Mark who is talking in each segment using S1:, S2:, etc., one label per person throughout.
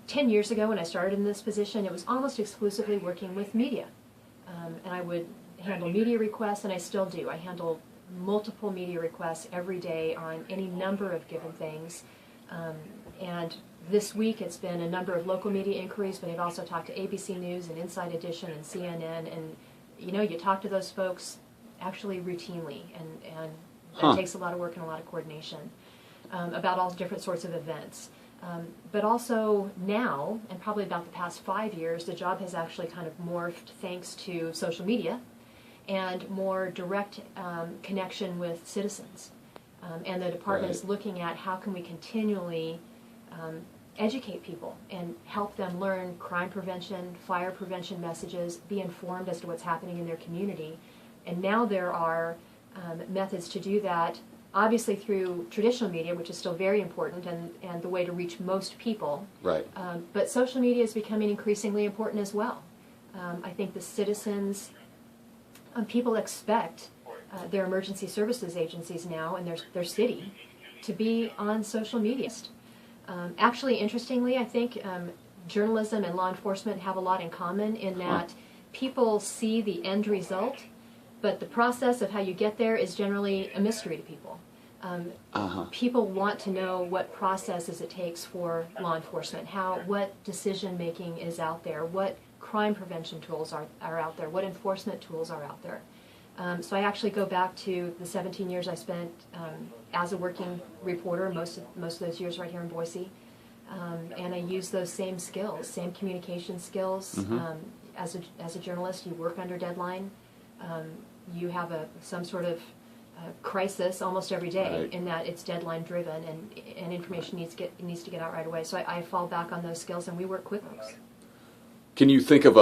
S1: 10 years ago when I started in this position, it was almost exclusively working with media. And I would handle media requests, and I still do. I handle multiple media requests every day on any number of given things. And this week it's been a number of local media inquiries, but I've also talked to ABC News and Inside Edition and CNN, and you talk to those folks actually routinely, and that takes a lot of work and a lot of coordination about all different sorts of events. But also now, and probably about the past 5 years, the job has actually kind of morphed thanks to social media and more direct connection with citizens. And the department is looking at how can we continually educate people and help them learn crime prevention, fire prevention messages, be informed as to what's happening in their community. And now there are methods to do that, obviously through traditional media, which is still very important and the way to reach most people.
S2: Right.
S1: But social media is becoming increasingly important as well. I think the citizens, people expect their emergency services agencies now and their city to be on social media. Actually, interestingly, I think journalism and law enforcement have a lot in common in that people see the end result, but the process of how you get there is generally a mystery to people. People want to know what processes it takes for law enforcement, what decision making is out there, what crime prevention tools are out there, what enforcement tools are out there. So I actually go back to the 17 years I spent as a working reporter, most of those years right here in Boise, and I use those same skills, same communication skills. As a journalist, you work under deadline. You have some sort of crisis almost every day in that it's deadline driven and information needs to get out right away. So I fall back on those skills and we work quickly.
S2: Can you think of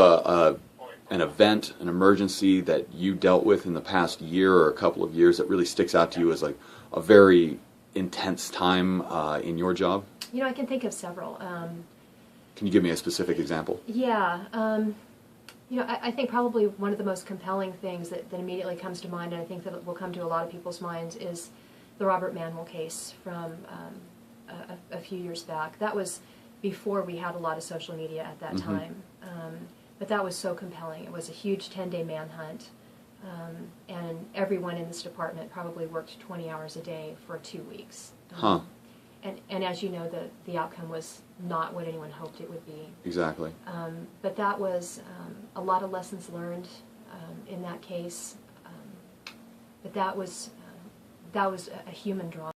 S2: an event, an emergency that you dealt with in the past year or a couple of years that really sticks out to you as like a very intense time in your job?
S1: I can think of several.
S2: Can you give me a specific example?
S1: Yeah. I think probably one of the most compelling things that immediately comes to mind, and I think that will come to a lot of people's minds, is the Robert Manuel case from a few years back. That was before we had a lot of social media at that time. But that was so compelling. It was a huge 10-day manhunt, and everyone in this department probably worked 20 hours a day for 2 weeks. And as you know, the outcome was not what anyone hoped it would be.
S2: Exactly.
S1: But that was a lot of lessons learned in that case. But that was a human drama.